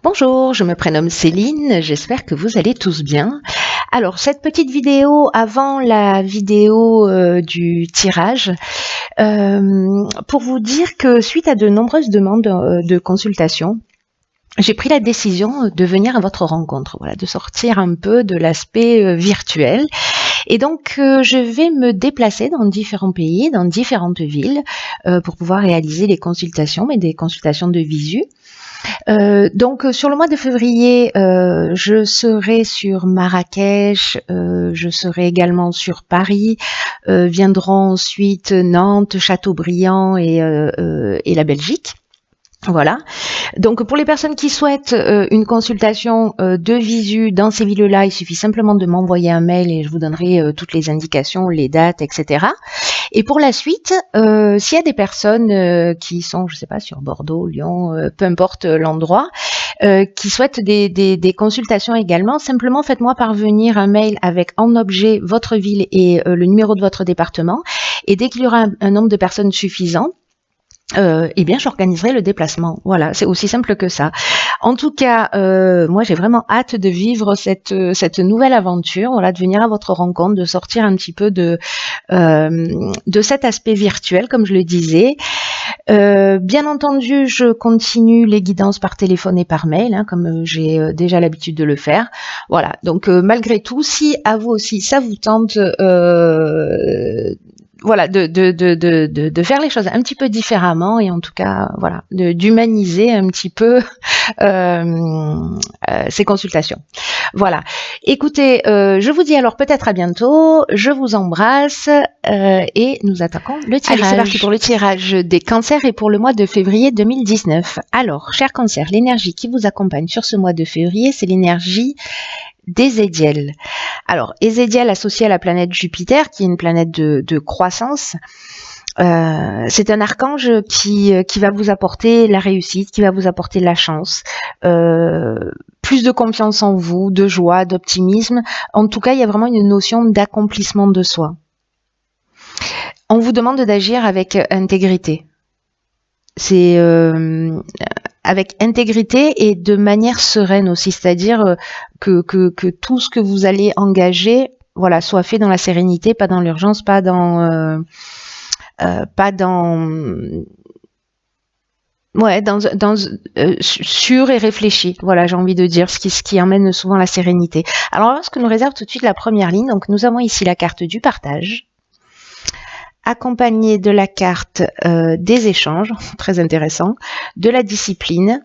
Bonjour, je me prénomme Céline, j'espère que vous allez tous bien. Alors, cette petite vidéo avant la vidéo du tirage, pour vous dire que suite à de nombreuses demandes de consultation, j'ai pris la décision de venir à votre rencontre, voilà, de sortir un peu de l'aspect virtuel. Et donc, je vais me déplacer dans différents pays, dans différentes villes, pour pouvoir réaliser les consultations, mais des consultations de visu. Donc sur le mois de février, je serai sur Marrakech, je serai également sur Paris, viendront ensuite Nantes, Châteaubriand et la Belgique. Voilà. Donc pour les personnes qui souhaitent une consultation de visu dans ces villes-là, il suffit simplement de m'envoyer un mail et je vous donnerai toutes les indications, les dates, etc. Et pour la suite, s'il y a des personnes qui sont, je sais pas, sur Bordeaux, Lyon, peu importe l'endroit, qui souhaitent des consultations également, simplement faites-moi parvenir un mail avec en objet votre ville et le numéro de votre département. Et dès qu'il y aura un nombre de personnes suffisant, eh bien, j'organiserai le déplacement. Voilà, c'est aussi simple que ça. En tout cas, moi, j'ai vraiment hâte de vivre cette nouvelle aventure. Voilà, de venir à votre rencontre, de sortir un petit peu de cet aspect virtuel, comme je le disais. Bien entendu, je continue les guidances par téléphone et par mail, hein, comme j'ai déjà l'habitude de le faire. Voilà. Donc, malgré tout, si à vous aussi ça vous tente. Voilà, de faire les choses un petit peu différemment et en tout cas, voilà, d'humaniser un petit peu ces consultations. Voilà. Écoutez, je vous dis alors peut-être à bientôt. Je vous embrasse et nous attaquons le tirage. Allez, c'est parti pour le tirage des cancers et pour le mois de février 2019. Alors, chers cancers, l'énergie qui vous accompagne sur ce mois de février, c'est l'énergie d'Ézéchiel. Alors, Ézéchiel associé à la planète Jupiter, qui est une planète de croissance, c'est un archange qui va vous apporter la réussite, qui va vous apporter la chance, plus de confiance en vous, de joie, d'optimisme. En tout cas, il y a vraiment une notion d'accomplissement de soi. On vous demande d'agir avec intégrité. C'est avec intégrité et de manière sereine aussi, c'est-à-dire que tout ce que vous allez engager, voilà, soit fait dans la sérénité, pas dans l'urgence, pas dans sûr et réfléchi. Voilà, j'ai envie de dire ce qui emmène souvent la sérénité. Alors, là, ce que nous réserve tout de suite la première ligne, donc nous avons ici la carte du partage, accompagnée de la carte des échanges, très intéressant, de la discipline,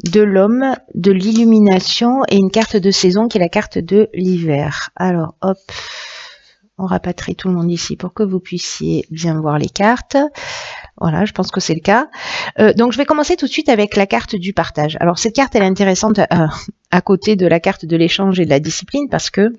de l'homme, de l'illumination et une carte de saison qui est la carte de l'hiver. Alors, hop, on rapatrie tout le monde ici pour que vous puissiez bien voir les cartes. Voilà, je pense que c'est le cas. Donc, je vais commencer tout de suite avec la carte du partage. Alors, cette carte, elle est intéressante à côté de la carte de l'échange et de la discipline parce que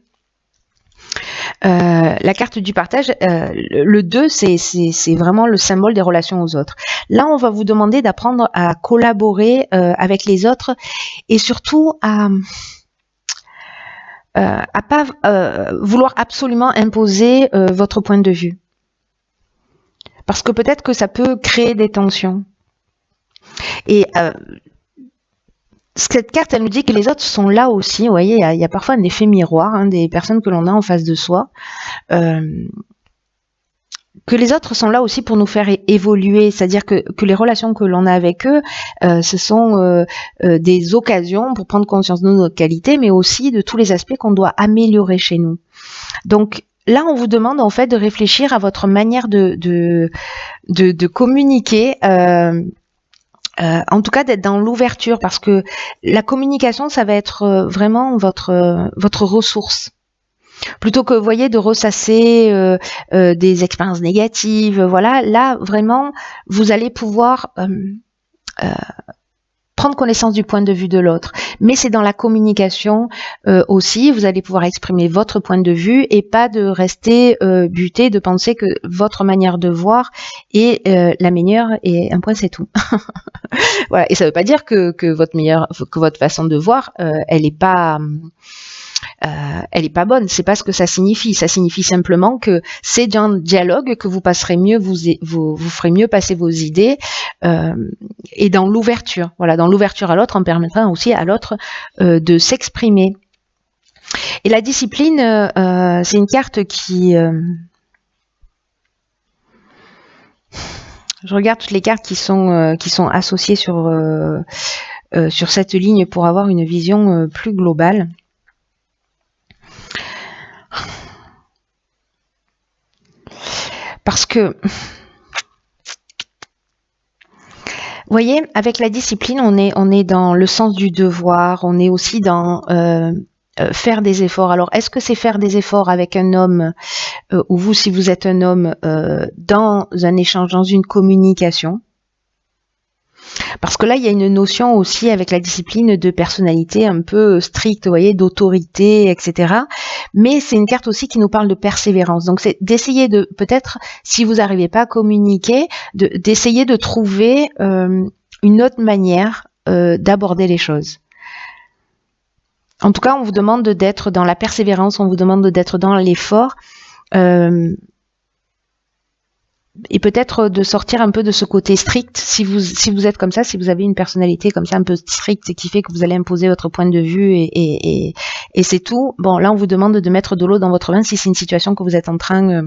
la carte du partage, le 2, c'est vraiment le symbole des relations aux autres. Là, on va vous demander d'apprendre à collaborer avec les autres et surtout à pas vouloir absolument imposer votre point de vue. Parce que peut-être que ça peut créer des tensions. Et cette carte, elle nous dit que les autres sont là aussi. Vous voyez, il y a parfois un effet miroir, hein, des personnes que l'on a en face de soi. Que les autres sont là aussi pour nous faire évoluer, c'est-à-dire que les relations que l'on a avec eux, ce sont des occasions pour prendre conscience de nos qualités, mais aussi de tous les aspects qu'on doit améliorer chez nous. Donc là, on vous demande en fait de réfléchir à votre manière de communiquer. En tout cas, d'être dans l'ouverture, parce que la communication, ça va être vraiment votre ressource. Plutôt que, vous voyez, de ressasser des expériences négatives, voilà, là, vraiment, vous allez pouvoir prendre connaissance du point de vue de l'autre. Mais c'est dans la communication aussi, vous allez pouvoir exprimer votre point de vue et pas de rester buté, de penser que votre manière de voir est la meilleure et un point c'est tout. Voilà. Et ça ne veut pas dire que votre façon de voir, elle est pas bonne. C'est pas ce que ça signifie. Ça signifie simplement que c'est dans le dialogue que vous passerez mieux, vous ferez mieux passer vos idées et dans l'ouverture. Voilà, dans l'ouverture à l'autre, en permettant aussi à l'autre de s'exprimer. Et la discipline, c'est une carte qui... je regarde toutes les cartes qui sont associées sur cette ligne pour avoir une vision plus globale. Parce que, vous voyez, avec la discipline, on est dans le sens du devoir, on est aussi dans faire des efforts. Alors, est-ce que c'est faire des efforts avec un homme, ou vous, si vous êtes un homme, dans un échange, dans une communication? Parce que là, il y a une notion aussi avec la discipline de personnalité un peu stricte, vous voyez, d'autorité, etc. Mais c'est une carte aussi qui nous parle de persévérance. Donc, c'est d'essayer de, peut-être, si vous n'arrivez pas à communiquer, d'essayer de trouver une autre manière d'aborder les choses. En tout cas, on vous demande d'être dans la persévérance, on vous demande d'être dans l'effort. Et peut-être de sortir un peu de ce côté strict, si vous êtes comme ça, si vous avez une personnalité comme ça un peu stricte qui fait que vous allez imposer votre point de vue et c'est tout. Bon, là on vous demande de mettre de l'eau dans votre vin si c'est une situation que vous êtes en train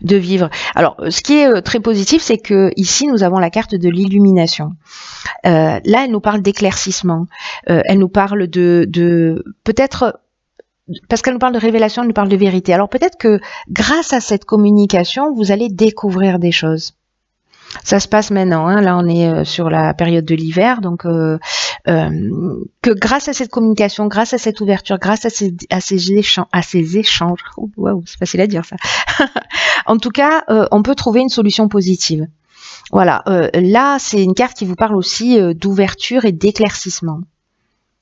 de vivre. Alors, ce qui est très positif, c'est que ici nous avons la carte de l'illumination. Là, elle nous parle d'éclaircissement. Elle nous parle de peut-être... Parce qu'elle nous parle de révélation, elle nous parle de vérité. Alors peut-être que grâce à cette communication, vous allez découvrir des choses. Ça se passe maintenant, hein. Là on est sur la période de l'hiver, donc que grâce à cette communication, grâce à cette ouverture, grâce à ces échanges, waouh, c'est facile à dire ça. En tout cas, on peut trouver une solution positive. Voilà, là c'est une carte qui vous parle aussi d'ouverture et d'éclaircissement.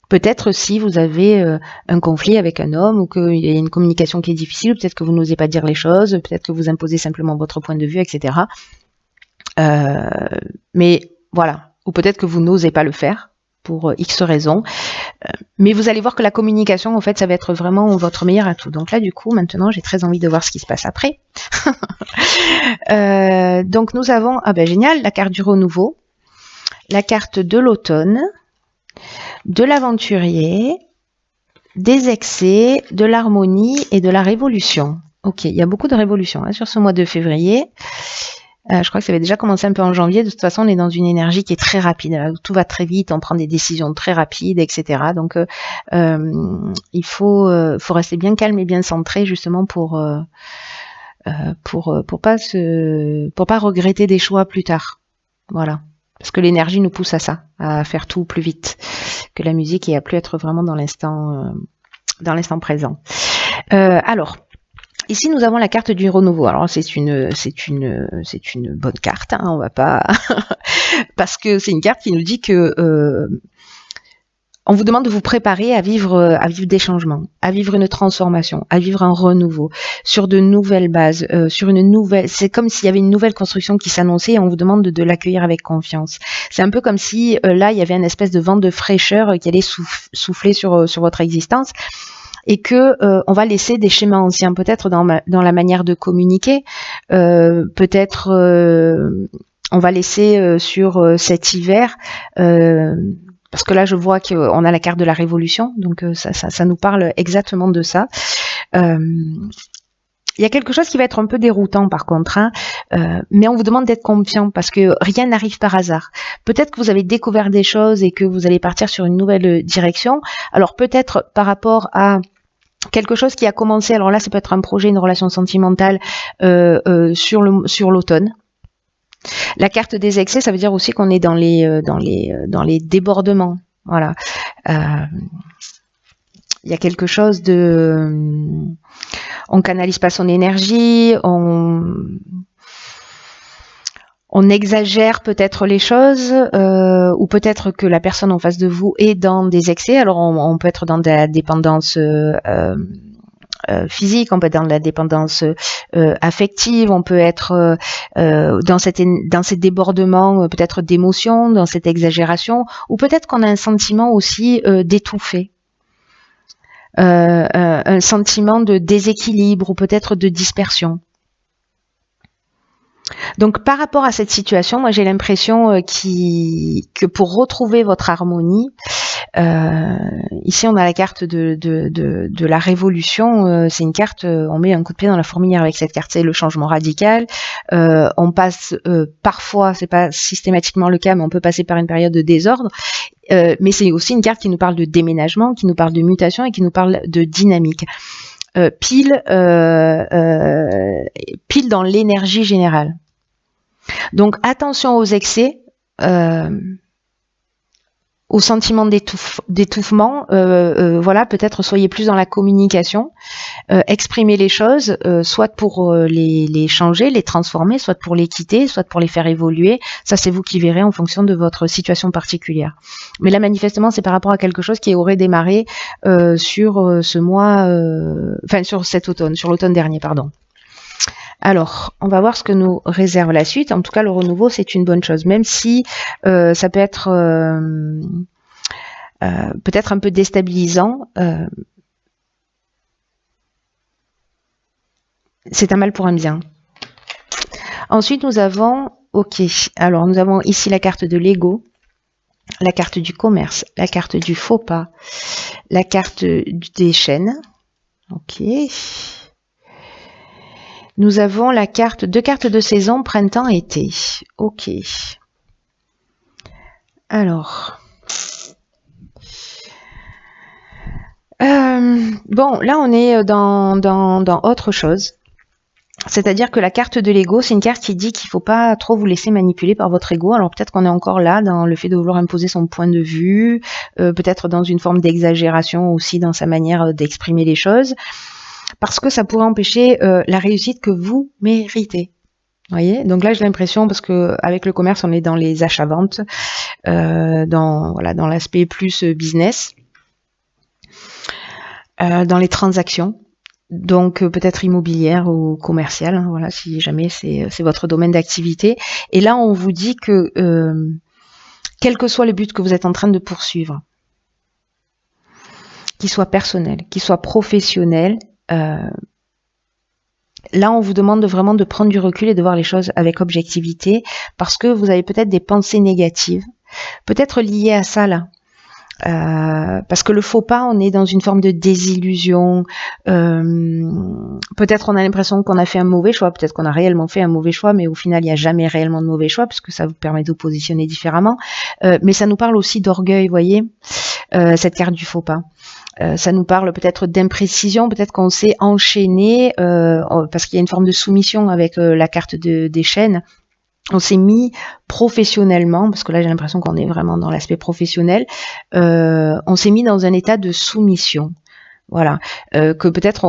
Peut-être si vous avez un conflit avec un homme ou qu'il y a une communication qui est difficile, peut-être que vous n'osez pas dire les choses, peut-être que vous imposez simplement votre point de vue, etc. Mais voilà, ou peut-être que vous n'osez pas le faire pour X raisons. Mais vous allez voir que la communication, en fait, ça va être vraiment votre meilleur atout. Donc là, du coup, maintenant, j'ai très envie de voir ce qui se passe après. Donc nous avons, ah ben génial, la carte du renouveau, la carte de l'automne, de l'aventurier, des excès, de l'harmonie et de la révolution. Ok, il y a beaucoup de révolutions sur ce mois de février. Je crois que ça avait déjà commencé un peu en janvier. De toute façon, on est dans une énergie qui est très rapide. Tout va très vite, on prend des décisions très rapides, etc. Donc, il faut rester bien calme et bien centré justement pour pas regretter des choix plus tard. Voilà. Parce que l'énergie nous pousse à ça, à faire tout plus vite que la musique et à plus être vraiment dans l'instant présent. Alors, ici nous avons la carte du renouveau. Alors c'est une bonne carte, hein, on va pas parce que c'est une carte qui nous dit que on vous demande de vous préparer à vivre des changements, à vivre une transformation, à vivre un renouveau sur de nouvelles bases, c'est comme s'il y avait une nouvelle construction qui s'annonçait et on vous demande de l'accueillir avec confiance. C'est un peu comme si là il y avait une espèce de vent de fraîcheur qui allait souffler sur votre existence et que on va laisser des schémas anciens, peut-être dans la manière de communiquer, peut-être on va laisser sur cet hiver. Parce que là, je vois qu'on a la carte de la révolution, donc ça nous parle exactement de ça. Il y a quelque chose qui va être un peu déroutant par contre, hein, mais on vous demande d'être confiant parce que rien n'arrive par hasard. Peut-être que vous avez découvert des choses et que vous allez partir sur une nouvelle direction. Alors peut-être par rapport à quelque chose qui a commencé, alors là ça peut être un projet, une relation sentimentale sur l'automne. La carte des excès, ça veut dire aussi qu'on est dans les débordements. Voilà. Il y a quelque chose de... On canalise pas son énergie, on exagère peut-être les choses, ou peut-être que la personne en face de vous est dans des excès. Alors on peut être dans de la dépendance physique, on peut être dans la dépendance affective, on peut être dans ces débordements peut-être d'émotions, dans cette exagération, ou peut-être qu'on a un sentiment aussi d'étouffer, un sentiment de déséquilibre ou peut-être de dispersion. Donc par rapport à cette situation, moi j'ai l'impression que pour retrouver votre harmonie, ici on a la carte de la révolution, c'est une carte, on met un coup de pied dans la fourmilière avec cette carte, c'est le changement radical, on passe parfois, c'est pas systématiquement le cas, mais on peut passer par une période de désordre, mais c'est aussi une carte qui nous parle de déménagement, qui nous parle de mutation et qui nous parle de dynamique. Pile dans l'énergie générale. Donc attention aux excès, au sentiment d'étouffement, voilà, peut-être soyez plus dans la communication, exprimez les choses, soit pour les changer, les transformer, soit pour les quitter, soit pour les faire évoluer. Ça, c'est vous qui verrez en fonction de votre situation particulière. Mais là, manifestement, c'est par rapport à quelque chose qui aurait démarré sur ce mois, enfin sur cet automne, sur l'automne dernier, pardon. Alors, on va voir ce que nous réserve la suite. En tout cas, le renouveau, c'est une bonne chose, même si ça peut être peut-être un peu déstabilisant. C'est un mal pour un bien. Ensuite, nous avons, alors nous avons ici la carte de l'ego, la carte du commerce, la carte du faux pas, la carte des chaînes. Nous avons deux cartes de saison, printemps-été. Alors. Bon, là, on est dans autre chose. C'est-à-dire que la carte de l'ego, c'est une carte qui dit qu'il ne faut pas trop vous laisser manipuler par votre ego. Alors peut-être qu'on est encore là dans le fait de vouloir imposer son point de vue, peut-être dans une forme d'exagération aussi dans sa manière d'exprimer les choses, parce que ça pourrait empêcher la réussite que vous méritez. Vous voyez, donc là j'ai l'impression, parce que avec le commerce on est dans les achats-ventes, dans l'aspect plus business, dans les transactions, donc peut-être immobilière ou commerciale, hein, voilà, si jamais c'est votre domaine d'activité. Et là on vous dit que quel que soit le but que vous êtes en train de poursuivre, qu'il soit personnel, qu'il soit professionnel, là, on vous demande vraiment de prendre du recul et de voir les choses avec objectivité, parce que vous avez peut-être des pensées négatives, peut-être liées à ça là. Parce que le faux pas, on est dans une forme de désillusion. Peut-être on a l'impression qu'on a fait un mauvais choix, peut-être qu'on a réellement fait un mauvais choix, mais au final, il n'y a jamais réellement de mauvais choix, parce que ça vous permet de vous positionner différemment. Mais ça nous parle aussi d'orgueil, vous voyez, cette carte du faux pas. Ça nous parle peut-être d'imprécision, peut-être qu'on s'est enchaîné, parce qu'il y a une forme de soumission avec la carte des chaînes. On s'est mis professionnellement, parce que là j'ai l'impression qu'on est vraiment dans l'aspect professionnel, on s'est mis dans un état de soumission. Voilà, que peut-être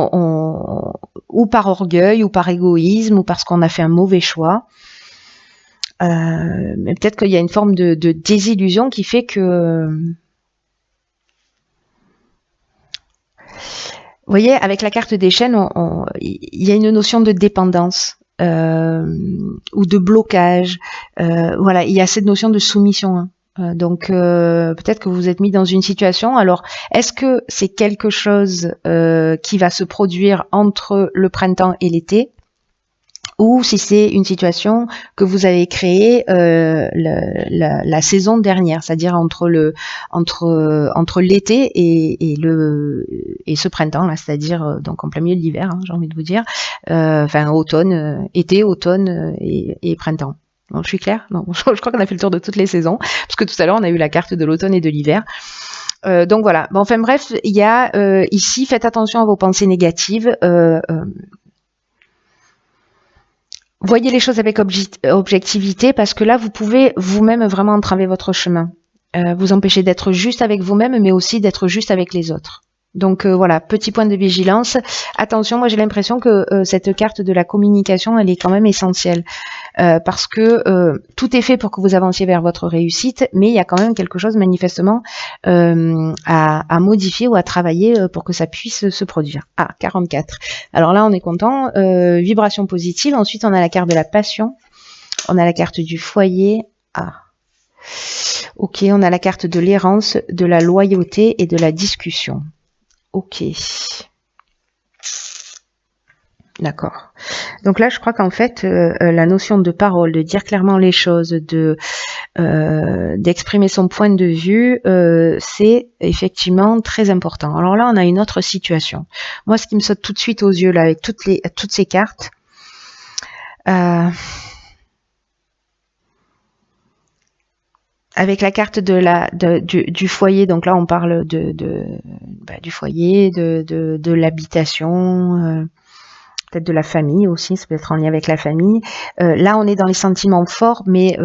ou par orgueil, ou par égoïsme, ou parce qu'on a fait un mauvais choix. Mais peut-être qu'il y a une forme de désillusion qui fait que... Vous voyez, avec la carte des chaînes, il y a une notion de dépendance ou de blocage. Voilà, il y a cette notion de soumission. Hein. Donc peut-être que vous vous êtes mis dans une situation. Alors, est-ce que c'est quelque chose qui va se produire entre le printemps et l'été, ou si c'est une situation que vous avez créée la saison dernière, c'est-à-dire entre l'été et ce printemps là, c'est-à-dire donc en plein milieu de l'hiver, hein, j'ai envie de vous dire, enfin automne, été, automne et printemps. Bon, je suis claire? Non, je crois qu'on a fait le tour de toutes les saisons, parce que tout à l'heure on a eu la carte de l'automne et de l'hiver. Donc voilà. Bon, enfin bref, il y a ici, faites attention à vos pensées négatives. Voyez les choses avec objectivité, parce que là, vous pouvez vous-même vraiment entraver votre chemin. Vous empêcher d'être juste avec vous-même, mais aussi d'être juste avec les autres. Donc voilà, petit point de vigilance. Attention, moi j'ai l'impression que cette carte de la communication, elle est quand même essentielle. Parce que tout est fait pour que vous avanciez vers votre réussite, mais il y a quand même quelque chose manifestement à modifier ou à travailler pour que ça puisse se produire. Ah, 44. Alors là, on est content. Vibration positive. Ensuite, on a la carte de la passion. On a la carte du foyer. Ah. Ok, on a la carte de l'errance, de la loyauté et de la discussion. Ok. D'accord. Donc là, je crois qu'en fait, la notion de parole, de dire clairement les choses, d'exprimer son point de vue, c'est effectivement très important. Alors là, on a une autre situation. Moi, ce qui me saute tout de suite aux yeux là, avec toutes ces cartes, avec la carte du foyer, donc là on parle du foyer, de l'habitation, peut-être de la famille aussi, ça peut être en lien avec la famille. Là on est dans les sentiments forts, mais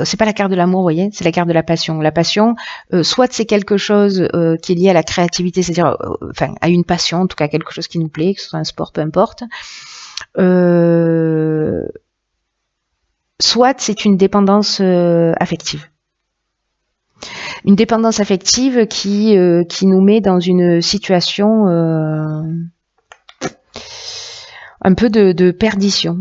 c'est pas la carte de l'amour, vous voyez, c'est la carte de la passion. La passion, soit c'est quelque chose qui est lié à la créativité, c'est-à-dire enfin à une passion, en tout cas quelque chose qui nous plaît, que ce soit un sport, peu importe. Soit c'est une dépendance affective. Une dépendance affective qui nous met dans une situation un peu de perdition.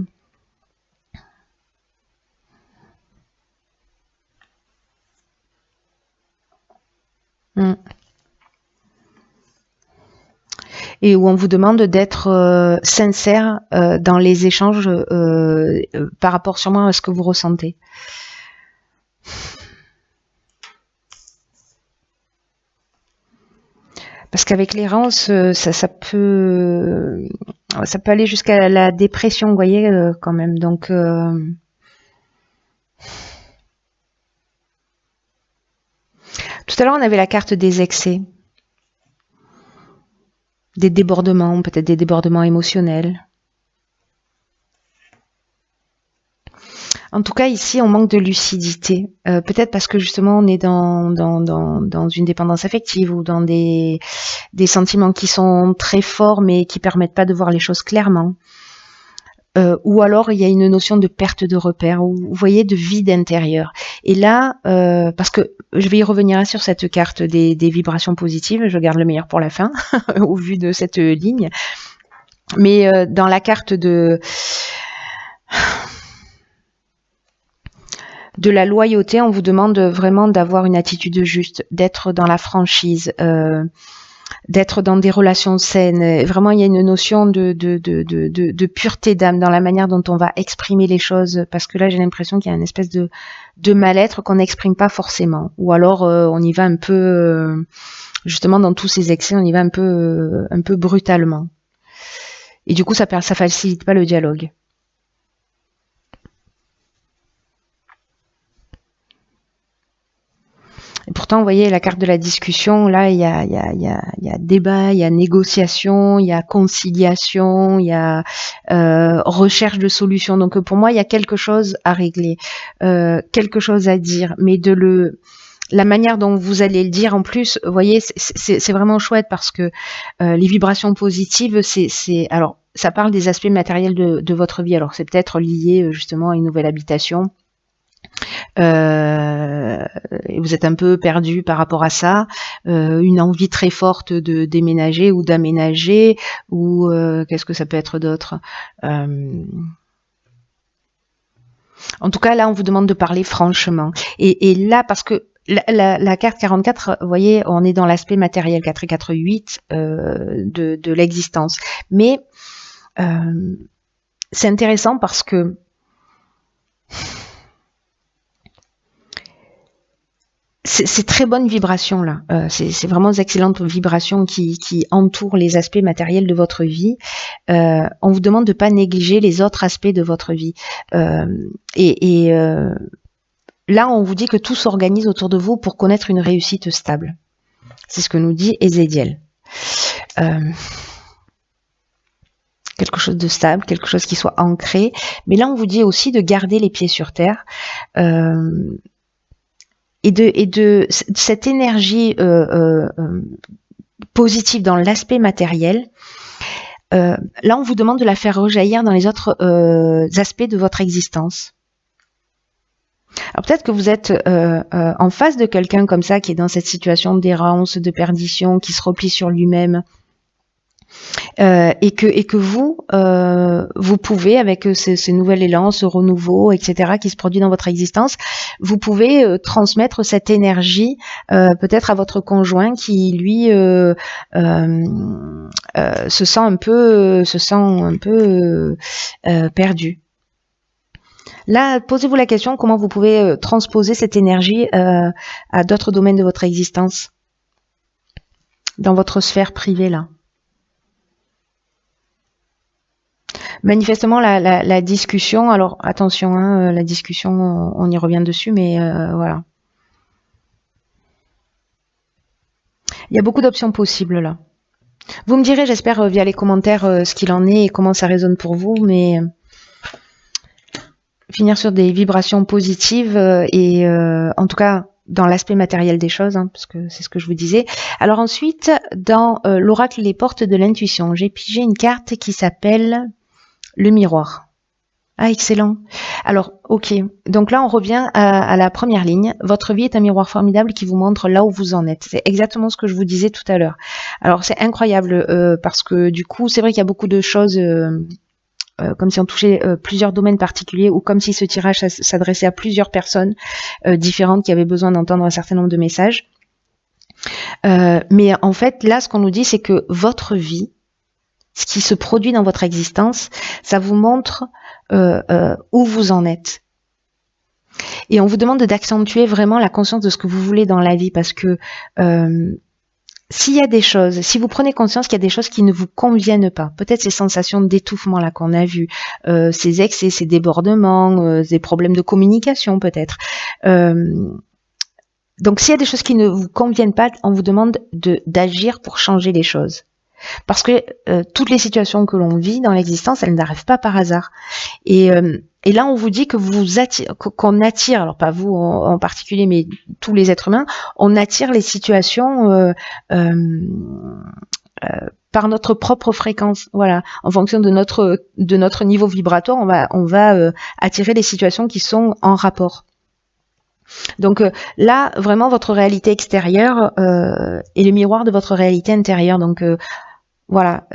Et où on vous demande d'être sincère dans les échanges par rapport sûrement à ce que vous ressentez. Parce qu'avec l'errance, ça peut aller jusqu'à la dépression, vous voyez, quand même. Donc, tout à l'heure, on avait la carte des excès, des débordements, peut-être des débordements émotionnels. En tout cas, ici, on manque de lucidité. Peut-être parce que justement, on est dans une dépendance affective ou dans des sentiments qui sont très forts mais qui permettent pas de voir les choses clairement. Ou alors, il y a une notion de perte de repère, ou vous voyez, de vide intérieur. Et là, parce que je vais y revenir sur cette carte des vibrations positives, je garde le meilleur pour la fin, au vu de cette ligne. Mais dans la carte de la loyauté, on vous demande vraiment d'avoir une attitude juste, d'être dans la franchise, d'être dans des relations saines. Vraiment, il y a une notion de pureté d'âme dans la manière dont on va exprimer les choses, parce que là, j'ai l'impression qu'il y a une espèce de mal-être qu'on n'exprime pas forcément. Ou alors, on y va un peu, justement, dans tous ces excès, on y va un peu brutalement. Et du coup, ça facilite pas le dialogue. Et pourtant, vous voyez, la carte de la discussion, là, il y a débat, il y a négociation, il y a conciliation, il y a recherche de solutions. Donc, pour moi, il y a quelque chose à régler, quelque chose à dire, mais la manière dont vous allez le dire, en plus, vous voyez, c'est vraiment chouette parce que les vibrations positives, alors, ça parle des aspects matériels de votre vie. Alors, c'est peut-être lié justement à une nouvelle habitation. Vous êtes un peu perdu par rapport à ça, une envie très forte de déménager ou d'aménager, ou qu'est-ce que ça peut être d'autre, en tout cas là on vous demande de parler franchement, et là parce que la carte 44, vous voyez, on est dans l'aspect matériel, 4 et 4, 8 de l'existence, mais c'est intéressant parce que c'est très bonne vibration là. C'est vraiment d'excellentes vibrations qui entourent les aspects matériels de votre vie. On vous demande de pas négliger les autres aspects de votre vie. Là, on vous dit que tout s'organise autour de vous pour connaître une réussite stable. C'est ce que nous dit Ezekiel. Quelque chose de stable, quelque chose qui soit ancré. Mais là, on vous dit aussi de garder les pieds sur terre. Et de cette énergie positive dans l'aspect matériel, là on vous demande de la faire rejaillir dans les autres aspects de votre existence. Alors peut-être que vous êtes en face de quelqu'un comme ça qui est dans cette situation d'errance, de perdition, qui se replie sur lui-même, et que vous, vous pouvez, avec ce nouvel élan, ce renouveau, etc., qui se produit dans votre existence, vous pouvez transmettre cette énergie peut-être à votre conjoint qui, lui, se sent un peu perdu. Là, posez-vous la question, comment vous pouvez transposer cette énergie à d'autres domaines de votre existence, dans votre sphère privée, là. Manifestement, la discussion, alors attention, hein, la discussion, on y revient dessus, mais voilà. Il y a beaucoup d'options possibles là. Vous me direz, j'espère, via les commentaires, ce qu'il en est et comment ça résonne pour vous, mais finir sur des vibrations positives et en tout cas dans l'aspect matériel des choses, hein, parce que c'est ce que je vous disais. Alors ensuite, dans l'oracle Les Portes de l'intuition, j'ai pigé une carte qui s'appelle le miroir. Ah, excellent. Alors, ok. Donc là, on revient à la première ligne. Votre vie est un miroir formidable qui vous montre là où vous en êtes. C'est exactement ce que je vous disais tout à l'heure. Alors, c'est incroyable parce que du coup, c'est vrai qu'il y a beaucoup de choses comme si on touchait plusieurs domaines particuliers ou comme si ce tirage s'adressait à plusieurs personnes différentes qui avaient besoin d'entendre un certain nombre de messages. Mais en fait, là, ce qu'on nous dit, c'est que votre vie, ce qui se produit dans votre existence, ça vous montre où vous en êtes. Et on vous demande d'accentuer vraiment la conscience de ce que vous voulez dans la vie, parce que s'il y a des choses, si vous prenez conscience qu'il y a des choses qui ne vous conviennent pas, peut-être ces sensations d'étouffement là qu'on a vues, ces excès, ces débordements, des problèmes de communication peut-être. Donc s'il y a des choses qui ne vous conviennent pas, on vous demande d'agir pour changer les choses. Parce que toutes les situations que l'on vit dans l'existence, elles n'arrivent pas par hasard. Et là, on vous dit que qu'on attire, alors pas vous en particulier, mais tous les êtres humains, on attire les situations par notre propre fréquence. Voilà, en fonction de notre niveau vibratoire, on va attirer les situations qui sont en rapport. Donc là, vraiment, votre réalité extérieure est le miroir de votre réalité intérieure. Donc voilà,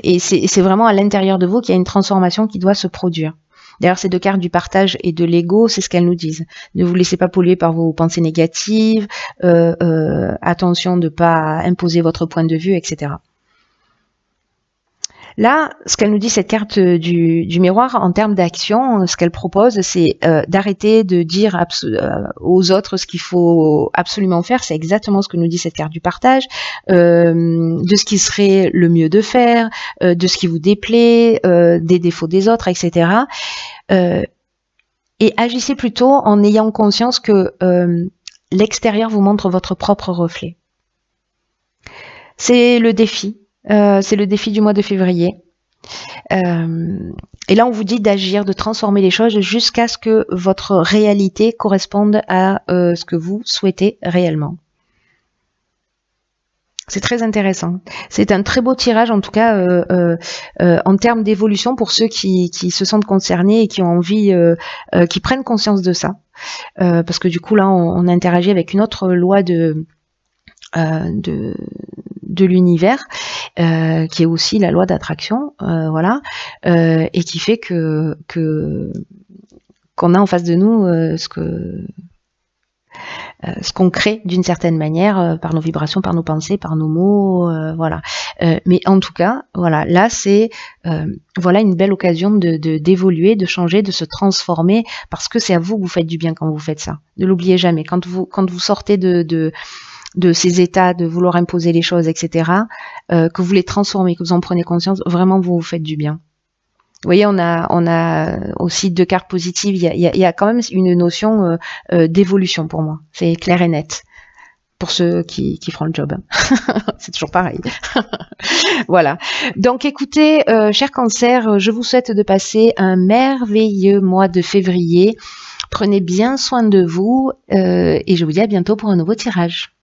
et c'est vraiment à l'intérieur de vous qu'il y a une transformation qui doit se produire. D'ailleurs, ces deux cartes du partage et de l'ego, c'est ce qu'elles nous disent. Ne vous laissez pas polluer par vos pensées négatives, attention de ne pas imposer votre point de vue, etc. Là, ce qu'elle nous dit, cette carte du miroir, en termes d'action, ce qu'elle propose, c'est d'arrêter de dire aux autres ce qu'il faut absolument faire. C'est exactement ce que nous dit cette carte du partage, de ce qui serait le mieux de faire, de ce qui vous déplaît, des défauts des autres, etc. Et agissez plutôt en ayant conscience que l'extérieur vous montre votre propre reflet. C'est le défi. C'est le défi du mois de février. Et là, on vous dit d'agir, de transformer les choses jusqu'à ce que votre réalité corresponde à ce que vous souhaitez réellement. C'est très intéressant. C'est un très beau tirage, en tout cas, en termes d'évolution pour ceux qui se sentent concernés et qui ont envie, qui prennent conscience de ça. Parce que du coup, là, on interagit avec une autre loi de l'univers, qui est aussi la loi d'attraction, voilà, et qui fait qu'on a en face de nous ce qu'on crée d'une certaine manière par nos vibrations, par nos pensées, par nos mots, voilà. Mais en tout cas, voilà, là c'est voilà une belle occasion d'évoluer, de changer, de se transformer, parce que c'est à vous que vous faites du bien quand vous faites ça. Ne l'oubliez jamais. Quand vous sortez de ces états de vouloir imposer les choses, etc., que vous les transformez, que vous en prenez conscience, vraiment vous faites du bien. Vous voyez, on a aussi deux cartes positives. Il y a quand même une notion d'évolution pour moi. C'est clair et net. Pour ceux qui feront le job. C'est toujours pareil. Voilà. Donc écoutez, chers cancers, je vous souhaite de passer un merveilleux mois de février. Prenez bien soin de vous et je vous dis à bientôt pour un nouveau tirage.